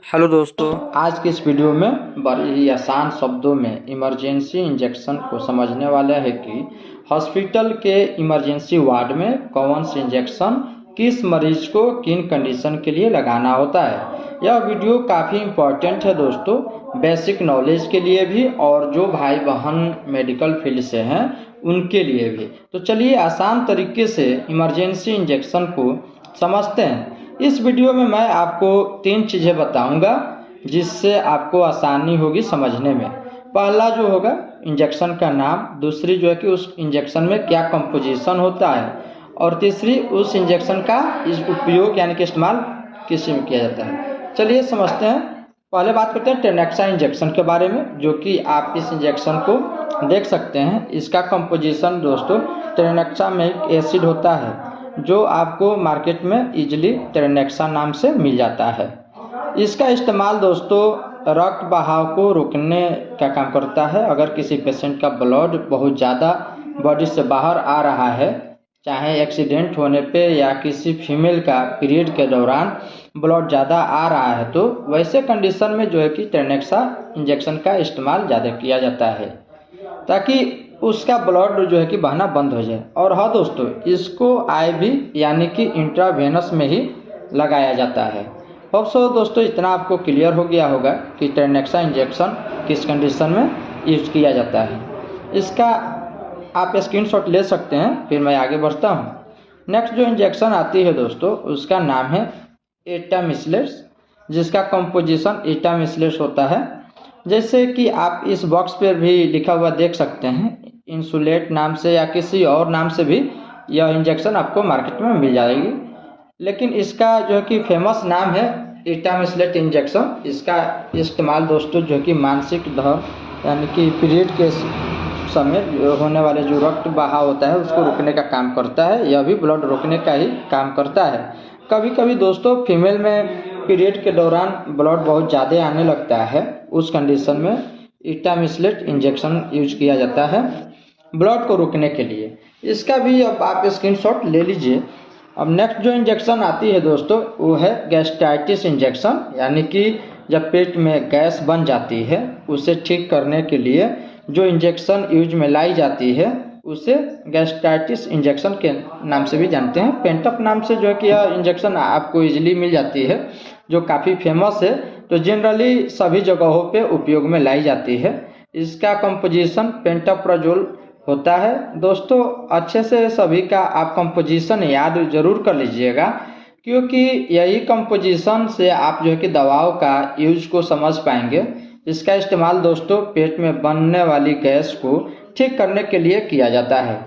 Hello दोस्तों। आज की इस वीडियो में बड़े ही आसान शब्दों में इमरजेंसी इंजेक्शन को समझने वाले हैं कि हॉस्पिटल के इमरजेंसी वार्ड में कौन सी इंजेक्शन किस मरीज को किन कंडीशन के लिए लगाना होता है। यह वीडियो काफ़ी इम्पोर्टेंट है दोस्तों, बेसिक नॉलेज के लिए भी और जो भाई बहन मेडिकल फील्ड से हैं उनके लिए भी। तो चलिए आसान तरीके से इमरजेंसी इंजेक्शन को समझते हैं। इस वीडियो में मैं आपको 3 चीज़ें बताऊंगा जिससे आपको आसानी होगी समझने में। पहला जो होगा इंजेक्शन का नाम, दूसरी जो है कि उस इंजेक्शन में क्या कंपोजिशन होता है, और तीसरी उस इंजेक्शन का इस उपयोग यानी कि इस्तेमाल किस में किया जाता है। चलिए समझते हैं। पहले बात करते हैं टेनेक्सा इंजेक्शन के बारे में, जो कि आप इस इंजेक्शन को देख सकते हैं। इसका कंपोजिशन दोस्तों टेनेक्सा में एक एसिड होता है जो आपको मार्केट में इजीली टेनेक्सा नाम से मिल जाता है। इसका इस्तेमाल दोस्तों रक्त बहाव को रोकने का काम करता है। अगर किसी पेशेंट का ब्लड बहुत ज़्यादा बॉडी से बाहर आ रहा है, चाहे एक्सीडेंट होने पे या किसी फीमेल का पीरियड के दौरान ब्लड ज़्यादा आ रहा है, तो वैसे कंडीशन में जो है कि टेनेक्सा इंजेक्शन का इस्तेमाल ज़्यादा किया जाता है ताकि उसका ब्लड जो है कि बहना बंद हो जाए। और हाँ दोस्तों, इसको आईवी यानी कि इंट्रावेनस में ही लगाया जाता है। होप सो दोस्तों इतना आपको क्लियर हो गया होगा कि टेनेक्सा इंजेक्शन किस कंडीशन में यूज किया जाता है। इसका आप स्क्रीनशॉट ले सकते हैं, फिर मैं आगे बढ़ता हूँ। नेक्स्ट जो इंजेक्शन आती है दोस्तों उसका नाम है एटामिसिलेट्स, जिसका कंपोजिशन एटामिसिलेट्स होता है। जैसे कि आप इस बॉक्स पर भी लिखा हुआ देख सकते हैं, इंसुलेट नाम से या किसी और नाम से भी यह इंजेक्शन आपको मार्केट में मिल जाएगी। लेकिन इसका जो है कि फेमस नाम है एटामिसिलेट इंजेक्शन। इसका इस्तेमाल दोस्तों जो है कि मानसिक दर्द यानी कि पीरियड के समय होने वाले जो रक्त बहाव होता है उसको रोकने का काम करता है। यह भी ब्लड रोकने का ही काम करता है। कभी कभी दोस्तों फीमेल में पीरियड के दौरान ब्लड बहुत ज़्यादा आने लगता है, उस कंडीशन में एटामिसिलेट इंजेक्शन यूज किया जाता है ब्लड को रोकने के लिए। इसका भी अब आप स्क्रीनशॉट ले लीजिए। अब नेक्स्ट जो इंजेक्शन आती है दोस्तों वो है गैस्ट्राइटिस इंजेक्शन, यानी कि जब पेट में गैस बन जाती है उसे ठीक करने के लिए जो इंजेक्शन यूज में लाई जाती है उसे गैस्ट्राइटिस इंजेक्शन के नाम से भी जानते हैं। पेंटअप नाम से जो है कि यह इंजेक्शन आपको इजीली मिल जाती है, जो काफ़ी फेमस है, तो जनरली सभी जगहों पे उपयोग में लाई जाती है। इसका कंपोजिशन पेंटाप्राजोल होता है। दोस्तों अच्छे से सभी का आप कंपोजिशन याद जरूर कर लीजिएगा, क्योंकि यही कंपोजिशन से आप जो है कि दवाओं का यूज को समझ पाएंगे। इसका इस्तेमाल दोस्तों पेट में बनने वाली गैस को ठीक करने के लिए किया जाता है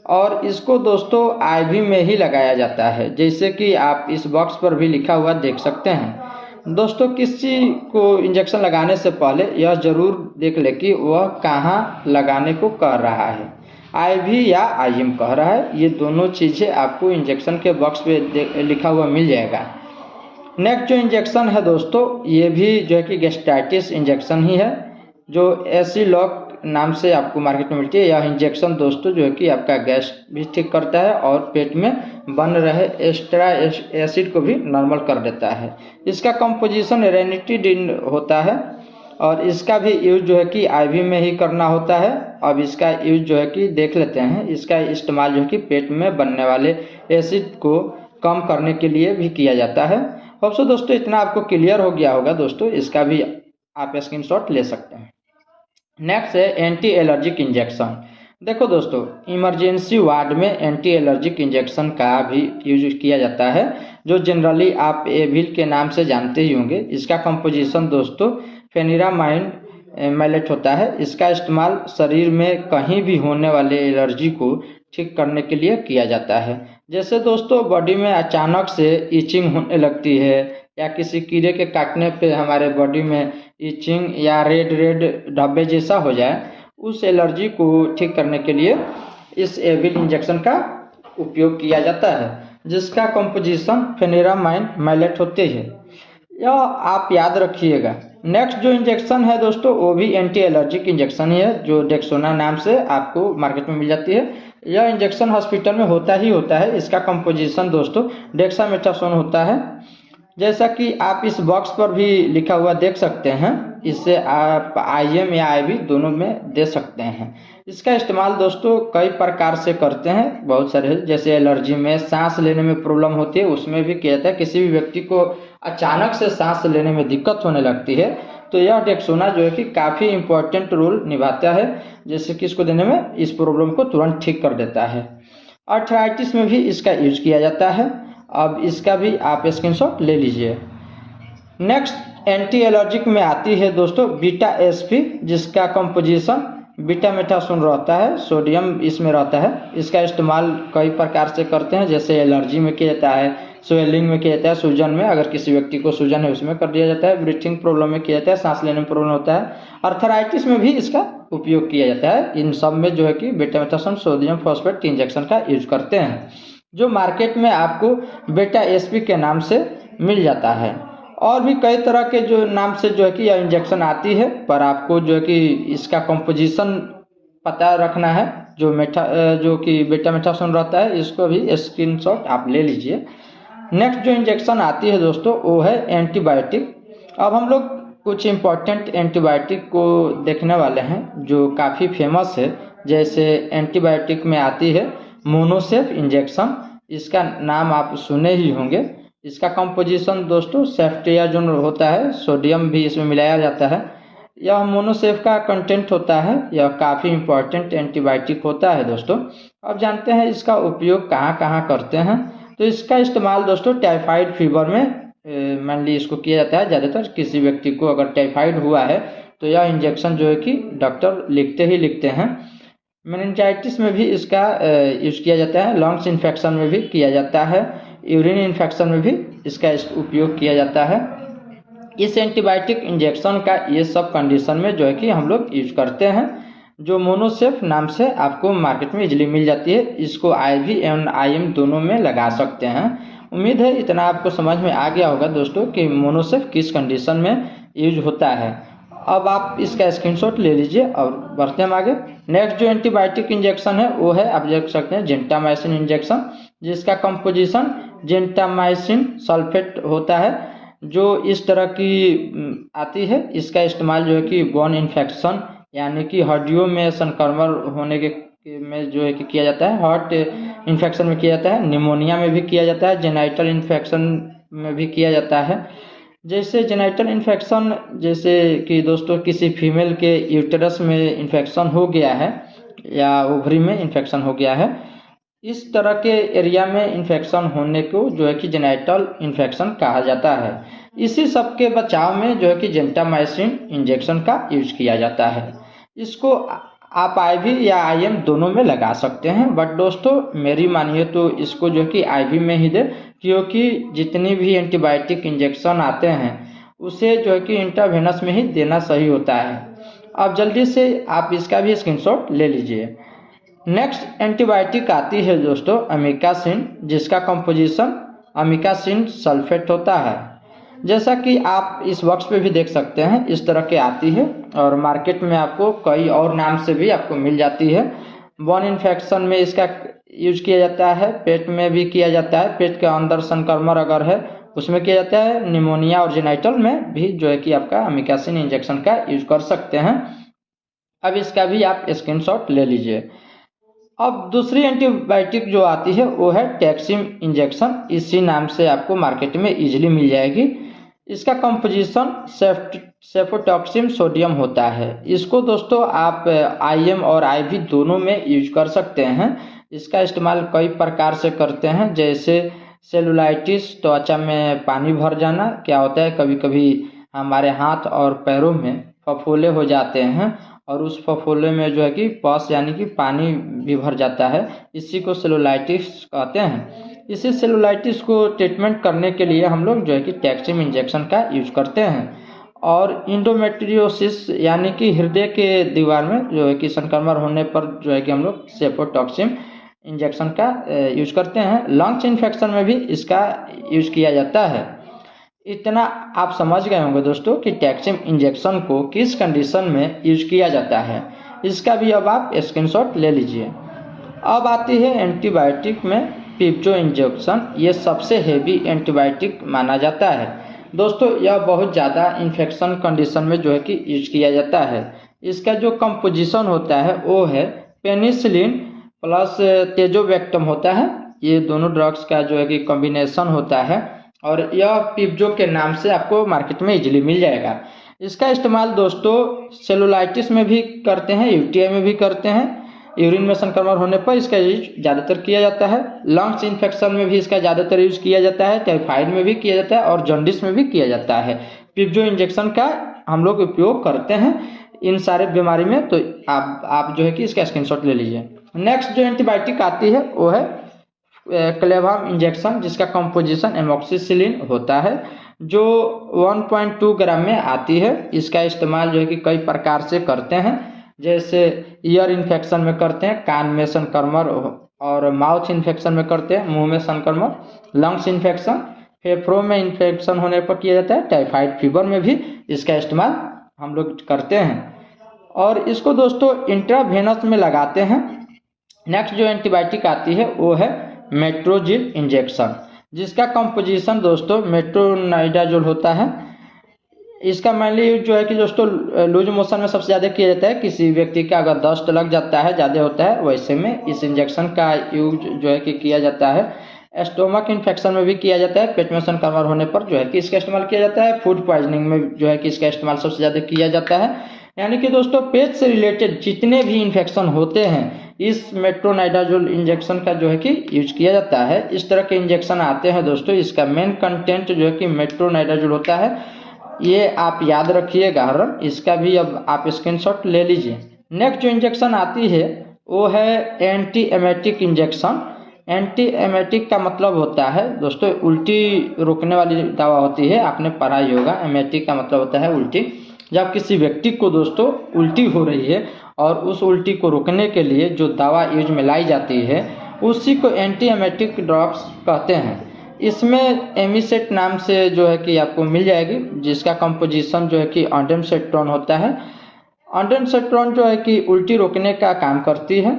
और इसको दोस्तों आईवी में ही लगाया जाता है, जैसे कि आप इस बॉक्स पर भी लिखा हुआ देख सकते हैं। दोस्तों किसी को इंजेक्शन लगाने से पहले यह जरूर देख ले कि वह कहाँ लगाने को कह रहा है, आईवी या आईएम कह रहा है। ये दोनों चीज़ें आपको इंजेक्शन के बॉक्स पे लिखा हुआ मिल जाएगा। नेक्स्ट जो इंजेक्शन है दोस्तों ये भी जो है कि गैस्ट्राइटिस इंजेक्शन ही है, जो एसिलॉक नाम से आपको मार्केट में मिलती है। यह इंजेक्शन दोस्तों जो है कि आपका गैस भी ठीक करता है और पेट में बन रहे एक्स्ट्रा एसिड को भी नॉर्मल कर देता है। इसका कंपोजिशन रेनिटिडिन होता है और इसका भी यूज जो है कि आईवी में ही करना होता है। अब इसका यूज जो है कि देख लेते हैं। इसका इस्तेमाल जो है कि पेट में बनने वाले एसिड को कम करने के लिए भी किया जाता है। होप सो दोस्तों इतना आपको क्लियर हो गया होगा। दोस्तों इसका भी आप स्क्रीनशॉट ले सकते हैं। नेक्स्ट है एंटी एलर्जिक इंजेक्शन। देखो दोस्तों इमरजेंसी वार्ड में एंटी एलर्जिक इंजेक्शन का भी यूज किया जाता है, जो जनरली आप एविल के नाम से जानते ही होंगे। इसका कंपोजिशन दोस्तों फेनिरामाइन मैलेट होता है। इसका इस्तेमाल शरीर में कहीं भी होने वाले एलर्जी को ठीक करने के लिए किया जाता है। जैसे दोस्तों बॉडी में अचानक से इचिंग होने लगती है या किसी कीड़े के काटने पे हमारे बॉडी में इचिंग या रेड धब्बे जैसा हो जाए, उस एलर्जी को ठीक करने के लिए इस एविल इंजेक्शन का उपयोग किया जाता है, जिसका कंपोजिशन फेनिरामाइन मैलेट होते हैं। यह आप याद रखिएगा। नेक्स्ट जो इंजेक्शन है दोस्तों वो भी एंटी एलर्जिक इंजेक्शन ही है, जो डेक्सोना नाम से आपको मार्केट में मिल जाती है। यह इंजेक्शन हॉस्पिटल में होता ही होता है। इसका कंपोजिशन दोस्तों डेक्सामेथासोन होता है। जैसा कि आप इस बॉक्स पर भी लिखा हुआ देख सकते हैं, इससे आप IM या IV दोनों में दे सकते हैं। इसका इस्तेमाल दोस्तों कई प्रकार से करते हैं, बहुत सारे, जैसे एलर्जी में, सांस लेने में प्रॉब्लम होती है उसमें भी किया जाता है। किसी भी व्यक्ति को अचानक से सांस लेने में दिक्कत होने लगती है तो यह डेक्सोना जो है कि काफ़ी इम्पोर्टेंट रोल निभाता है, जैसे कि इसको देने में इस प्रॉब्लम को तुरंत ठीक कर देता है। आर्थराइटिस में भी इसका यूज किया जाता है। अब इसका भी आप स्क्रीनशॉट ले लीजिए। नेक्स्ट एंटी एलर्जिक में आती है दोस्तों बीटा SP, जिसका कंपोजिशन बीटा मेथासोन रहता है, सोडियम इसमें रहता है। इसका इस्तेमाल कई प्रकार से करते हैं, जैसे एलर्जी में किया जाता है, स्वेलिंग में किया जाता है, सूजन में, अगर किसी व्यक्ति को सूजन है उसमें कर दिया जाता है, ब्रीथिंग प्रॉब्लम में किया जाता है, सांस लेने में प्रॉब्लम होता है, अर्थराइटिस में भी इसका उपयोग किया जाता है। इन सब में जो है कि बीटा मेथासोन सोडियम फॉस्फेट इंजेक्शन का यूज करते हैं, जो मार्केट में आपको बीटा SP के नाम से मिल जाता है। और भी कई तरह के जो नाम से जो है कि यह इंजेक्शन आती है, पर आपको जो है कि इसका कंपोजिशन पता रखना है। जो कि बीटा मेथासोन रहता है, इसको भी स्क्रीनशॉट आप ले लीजिए। नेक्स्ट जो इंजेक्शन आती है दोस्तों वो है एंटीबायोटिक। अब हम लोग कुछ इम्पोर्टेंट एंटीबायोटिक को देखने वाले हैं जो काफ़ी फेमस है। जैसे एंटीबायोटिक में आती है मोनोसेफ इंजेक्शन, इसका नाम आप सुने ही होंगे। इसका कंपोजिशन दोस्तों सेफ्ट्रियाजोन होता है, सोडियम भी इसमें मिलाया जाता है। यह मोनोसेफ का कंटेंट होता है, यह काफ़ी इम्पोर्टेंट एंटीबायोटिक होता है दोस्तों। अब जानते हैं इसका उपयोग कहाँ कहाँ करते हैं। तो इसका इस्तेमाल दोस्तों टाइफाइड फीवर में मेनली इसको किया जाता है। ज़्यादातर किसी व्यक्ति को अगर टाइफाइड हुआ है तो यह इंजेक्शन जो है कि डॉक्टर लिखते हैं। मेनिंजाइटिस में भी इसका यूज किया जाता है, लंग्स इन्फेक्शन में भी किया जाता है, यूरिन इन्फेक्शन में भी इसका उपयोग किया जाता है। इस एंटीबायोटिक इंजेक्शन का ये सब कंडीशन में जो है कि हम लोग यूज करते हैं, जो मोनोसेफ नाम से आपको मार्केट में इजीली मिल जाती है। इसको IV एवं IM दोनों में लगा सकते हैं। उम्मीद है इतना आपको समझ में आ गया होगा दोस्तों कि मोनोसेफ किस कंडीशन में यूज होता है। अब आप इसका स्क्रीनशॉट ले लीजिए और बढ़ते हैं हम आगे। नेक्स्ट जो एंटीबायोटिक इंजेक्शन है वो है, आप देख सकते हैं, जेंटामाइसिन इंजेक्शन, जिसका कंपोजिशन जेंटामाइसिन सल्फेट होता है, जो इस तरह की आती है। इसका इस्तेमाल जो है कि बोन इन्फेक्शन यानी कि हड्डियों में संक्रमण होने के में जो है कि किया जाता है, हार्ट इन्फेक्शन में किया जाता है, निमोनिया में भी किया जाता है, जेनाइटल इन्फेक्शन में भी किया जाता है। जैसे जेनाइटल इन्फेक्शन, जैसे कि दोस्तों किसी फीमेल के यूटेरस में इन्फेक्शन हो गया है या ओवरी में इन्फेक्शन हो गया है, इस तरह के एरिया में इन्फेक्शन होने को जो है कि जेनाइटल इन्फेक्शन कहा जाता है। इसी सब के बचाव में जो है कि जेंटामाइसिन इंजेक्शन का यूज किया जाता है। इसको आप IV या IM दोनों में लगा सकते हैं, बट दोस्तों मेरी मानिए तो इसको जो है कि IV में ही दे, क्योंकि जितनी भी एंटीबायोटिक इंजेक्शन आते हैं उसे जो है कि इंट्रावेनस में ही देना सही होता है। अब जल्दी से आप इसका भी स्क्रीनशॉट ले लीजिए। नेक्स्ट एंटीबायोटिक आती है दोस्तों अमीकासिन, जिसका कंपोजिशन अमीकासिन सल्फेट होता है। जैसा कि आप इस बॉक्स पे भी देख सकते हैं, इस तरह के आती है और मार्केट में आपको कई और नाम से भी आपको मिल जाती है। बोन इन्फेक्शन में इसका यूज किया जाता है, पेट में भी किया जाता है, पेट के अंदर संक्रमण अगर है उसमें किया जाता है, निमोनिया और जेनाइटल में भी जो है कि आपका अमीकासिन इंजेक्शन का यूज कर सकते हैं। अब इसका भी आप स्क्रीनशॉट ले लीजिए। अब दूसरी एंटीबायोटिक जो आती है वो है टैक्सिम इंजेक्शन, इसी नाम से आपको मार्केट में इजीली मिल जाएगी। इसका कंपोजिशन सेफोटॉक्सिम सोडियम होता है। इसको दोस्तों आप IM और IV दोनों में यूज कर सकते हैं। इसका इस्तेमाल कई प्रकार से करते हैं, जैसे सेलुलाइटिस, त्वचा में पानी भर जाना। क्या होता है, कभी कभी हमारे हाथ और पैरों में फफोले हो जाते हैं और उस फफोले में जो है कि पस यानी कि पानी भी भर जाता है, इसी को सेलुलाइटिस कहते हैं। इसी सेलुलाइटिस को ट्रीटमेंट करने के लिए हम लोग जो है कि टैक्सिम इंजेक्शन का यूज करते हैं। और इंडोमेट्रियोसिस यानी कि हृदय के दीवार में जो है कि संक्रमण होने पर जो है कि हम लोग सेफोटॉक्सिम इंजेक्शन का यूज करते हैं। लंग्स इन्फेक्शन में भी इसका यूज किया जाता है। इतना आप समझ गए होंगे दोस्तों कि टैक्सिम इंजेक्शन को किस कंडीशन में यूज किया जाता है। इसका भी अब आप स्क्रीनशॉट ले लीजिए। अब आती है एंटीबायोटिक में पिप्जो इंजेक्शन ये सबसे हेवी एंटीबायोटिक माना जाता है। दोस्तों यह बहुत ज़्यादा इन्फेक्शन कंडीशन में जो है कि यूज किया जाता है। इसका जो कंपोजिशन होता है वो है पेनिसिलिन प्लस तेजोवेक्टम होता है। ये दोनों ड्रग्स का जो है कि कॉम्बिनेशन होता है और यह पिप्जो के नाम से आपको मार्केट में इजीली मिल जाएगा। इसका इस्तेमाल दोस्तों सेलुलाइटिस में भी करते हैं, यूटीआई में भी करते हैं। यूरिन में संक्रमण होने पर इसका यूज ज़्यादातर किया जाता है। लंग्स इन्फेक्शन में भी इसका ज़्यादातर यूज किया जाता है, टाइफाइड में भी किया जाता है और जॉन्डिस में भी किया जाता है। पिप्जो इंजेक्शन का हम लोग उपयोग करते हैं इन सारे बीमारी में। तो आप जो है कि इसका स्क्रीनशॉट ले लीजिए। नेक्स्ट जो एंटीबायोटिक आती है वो है क्लेवाम इंजेक्शन, जिसका कंपोजिशन एमोक्सिसिलिन होता है, जो 1.2 ग्राम में आती है। इसका इस्तेमाल जो है कि कई प्रकार से करते हैं, जैसे ईयर इन्फेक्शन में करते हैं, कान में संक्रमण और माउथ इन्फेक्शन में करते हैं, मुंह में संक्रमण, लंग्स इन्फेक्शन, फेफड़ों में इन्फेक्शन होने पर किया जाता है, टाइफाइड फीवर में भी इसका इस्तेमाल हम लोग करते हैं और इसको दोस्तों इंट्रावेनस में लगाते हैं। नेक्स्ट जो एंटीबायोटिक आती है वो है मेट्रोजिल इंजेक्शन, जिसका कंपोजिशन दोस्तों मेट्रोनाइडाजोल होता है। इसका मेनली यूज जो है कि दोस्तों लूज मोशन में सबसे ज़्यादा किया जाता है। किसी व्यक्ति का अगर दस्त लग जाता है, ज़्यादा होता है, वैसे में इस इंजेक्शन का यूज जो है कि किया जाता है। स्टोमक इन्फेक्शन में भी किया जाता है, पेट में संक्रमण होने पर जो है कि इसका इस्तेमाल किया जाता है। फूड पॉइजनिंग में जो है कि इसका इस्तेमाल सबसे ज़्यादा किया जाता है। यानी कि दोस्तों पेट से रिलेटेड जितने भी इन्फेक्शन होते हैं इस मेट्रोनाइडाजोल इंजेक्शन का जो है कि यूज किया जाता है। इस तरह के इंजेक्शन आते हैं दोस्तों, इसका मेन कंटेंट जो है कि मेट्रोनाइडाजोल होता है। ये आप याद रखिएगा, इसका भी अब आप स्क्रीनशॉट ले लीजिए। नेक्स्ट जो इंजेक्शन आती है वो है anti emetic injection. Anti emetic का मतलब होता है दोस्तों उल्टी रोकने वाली दवा होती है, आपने पढ़ा ही होगा। एमेटिक का मतलब होता है उल्टी। जब किसी व्यक्ति को दोस्तों उल्टी हो रही है और उस उल्टी को रोकने के लिए जो दवा यूज में लाई जाती है उसी को एंटी एमेटिक ड्रग्स कहते हैं। इसमें एमिसेट नाम से जो है कि आपको मिल जाएगी, जिसका कंपोजिशन जो है कि ऑन्डेमसेट्रॉन होता है। ऑन्डेमसेट्रॉन जो है कि उल्टी रोकने का काम करती है,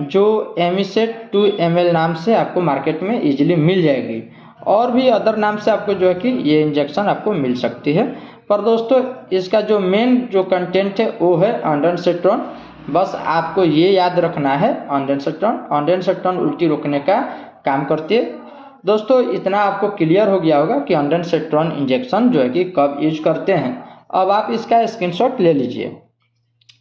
जो एमिसेट 2 ml नाम से आपको मार्केट में इजीली मिल जाएगी। और भी अदर नाम से आपको जो है कि ये इंजेक्शन आपको मिल सकती है, पर दोस्तों इसका जो मेन जो कंटेंट है वो है ऑन्डेमसेट्रॉन। बस आपको ये याद रखना है, ऑन्डेमसेट्रॉन उल्टी रोकने का काम करती है। दोस्तों इतना आपको क्लियर हो गया होगा कि ऑन्डेमसेट्रॉन इंजेक्शन जो है कि कब यूज करते हैं। अब आप इसका स्क्रीनशॉट ले लीजिए।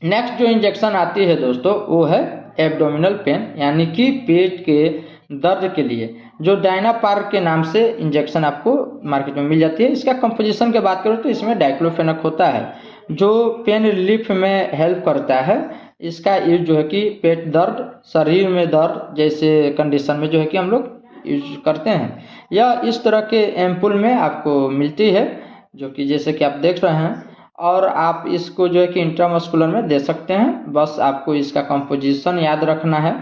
नेक्स्ट जो इंजेक्शन आती है दोस्तों वो है एब्डोमिनल पेन, यानी कि पेट के दर्द के लिए, जो डायनापार के नाम से इंजेक्शन आपको मार्केट में मिल जाती है। इसका कंपोजिशन की बात करें तो इसमें डाइक्लोफेनक होता है, जो पेन रिलीफ में हेल्प करता है। इसका यूज जो है कि पेट दर्द, शरीर में दर्द जैसे कंडीशन में जो है कि हम लोग यूज करते हैं। यह इस तरह के एम्पुल में आपको मिलती है, जो कि जैसे कि आप देख रहे हैं, और आप इसको जो है कि इंट्रामस्कुलर में दे सकते हैं। बस आपको इसका कंपोजिशन याद रखना है,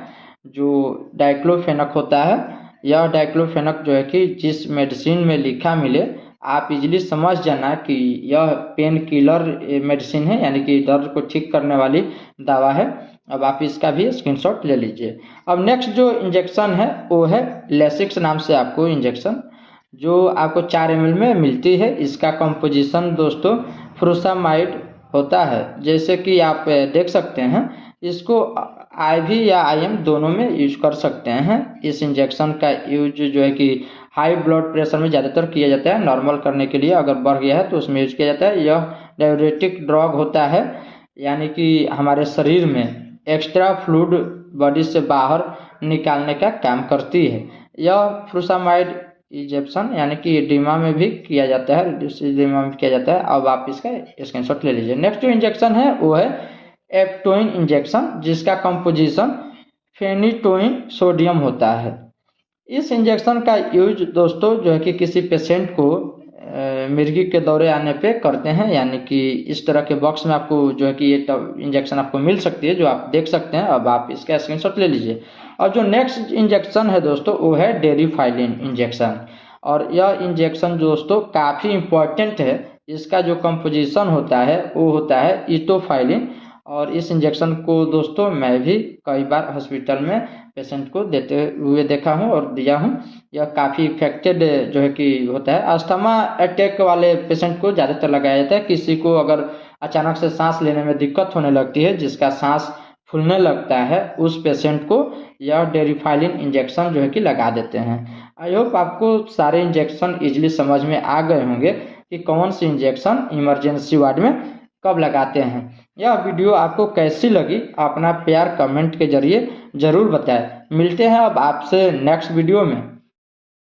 जो डाइक्लोफेनक होता है। यह डाइक्लोफेनक जो है कि जिस मेडिसिन में लिखा मिले आप इजीली समझ जाना कि यह पेन किलर मेडिसिन है, यानी कि दर्द को ठीक करने वाली दवा है। अब आप इसका भी स्क्रीनशॉट ले लीजिए। अब नेक्स्ट जो इंजेक्शन है वो है लेसिक्स नाम से आपको इंजेक्शन, जो आपको 4 ml में मिलती है। इसका कंपोजिशन दोस्तों फ्रूसामाइड होता है, जैसे कि आप देख सकते हैं। इसको IV या IM दोनों में यूज कर सकते हैं। इस इंजेक्शन का यूज जो है कि हाई ब्लड प्रेशर में ज़्यादातर किया जाता है, नॉर्मल करने के लिए। अगर बढ़ गया है तो उसमें यूज किया जाता है। यह डाययूरेटिक ड्रग होता है, यानी कि हमारे शरीर में एक्स्ट्रा फ्लूइड बॉडी से बाहर निकालने का काम करती है। यह फ्रूसामाइड इंजेक्शन यानी कि एडिमा में भी किया जाता है, एडिमा में किया जाता है। अब आप इसका स्क्रीनशॉट ले लीजिए। नेक्स्ट जो इंजेक्शन है वो है एप्टोइन इंजेक्शन, जिसका कंपोजिशन फेनिटोइन सोडियम होता है। इस इंजेक्शन का यूज दोस्तों जो है कि किसी पेशेंट को मिर्गी के दौरे आने पे करते हैं, यानी कि इस तरह के बॉक्स में आपको जो है कि ये इंजेक्शन आपको मिल सकती है, जो आप देख सकते हैं। अब आप इसका स्क्रीनशॉट ले लीजिए। और जो नेक्स्ट इंजेक्शन है दोस्तों वो है डेरिफाइलिन इंजेक्शन, और यह इंजेक्शन दोस्तों काफ़ी इम्पोर्टेंट है। इसका जो कंपोजिशन होता है वो होता है इटोफाइलिन, और इस इंजेक्शन को दोस्तों मैं भी कई बार हॉस्पिटल में पेशेंट को देते हुए देखा हूँ और दिया हूँ। यह काफ़ी इफेक्टेड जो है कि होता है। अस्थमा अटैक वाले पेशेंट को ज़्यादातर लगाया जाता है। किसी को अगर अचानक से सांस लेने में दिक्कत होने लगती है, जिसका सांस फूलने लगता है, उस पेशेंट को यह टेरिफाइलिन इंजेक्शन जो है कि लगा देते हैं। आई होप आपको सारे इंजेक्शन इजीली समझ में आ गए होंगे कि कौन सी इंजेक्शन इमरजेंसी वार्ड में कब लगाते हैं। यह वीडियो आपको कैसी लगी अपना प्यार कमेंट के जरिए ज़रूर बताएं। मिलते हैं अब आपसे नेक्स्ट वीडियो में।